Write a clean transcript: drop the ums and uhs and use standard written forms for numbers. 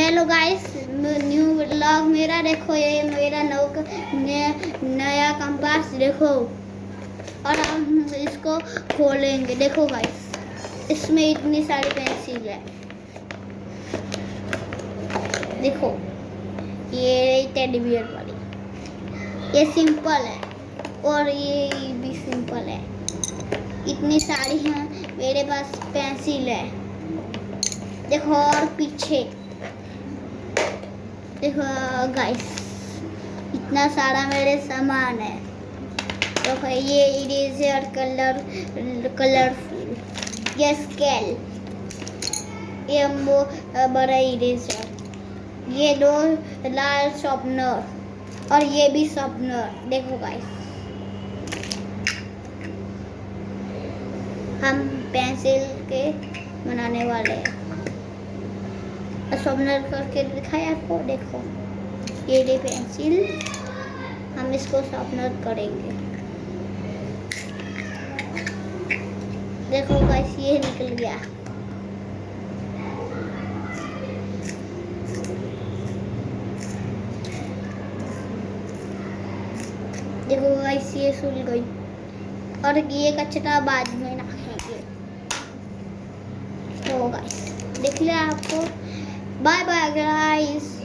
Hello guys, new vlog मेरा देखो। ये मेरा नया कंपास देखो। और हम इसको खोलेंगे। देखो गाइस, इसमें इतनी सारी पेंसिल है। देखो ये टेडी बियर वाली, ये सिंपल है और ये भी सिंपल है। इतनी सारी हैं मेरे पास पेंसिल है। देखो और पीछे देखो गाइस, इतना सारा मेरे सामान है। देखो ये इरेजर कलरफुल, ये स्केल, ये वो बड़ा इरेजर, ये दो लाल शार्पनर और ये भी शार्पनर। देखो गाइस, हम पेंसिल के बनाने वाले हैं। शार्पनर करके दिखाया आपको। देखो ये पेंसिल, हम इसको शार्पनर करेंगे। देखो गाइस, ये निकल गया। देखो गाइस, ये सुल गई और ये कचरा बाद में रखेंगे। तो गाइस देख लिया आपको। Bye bye guys.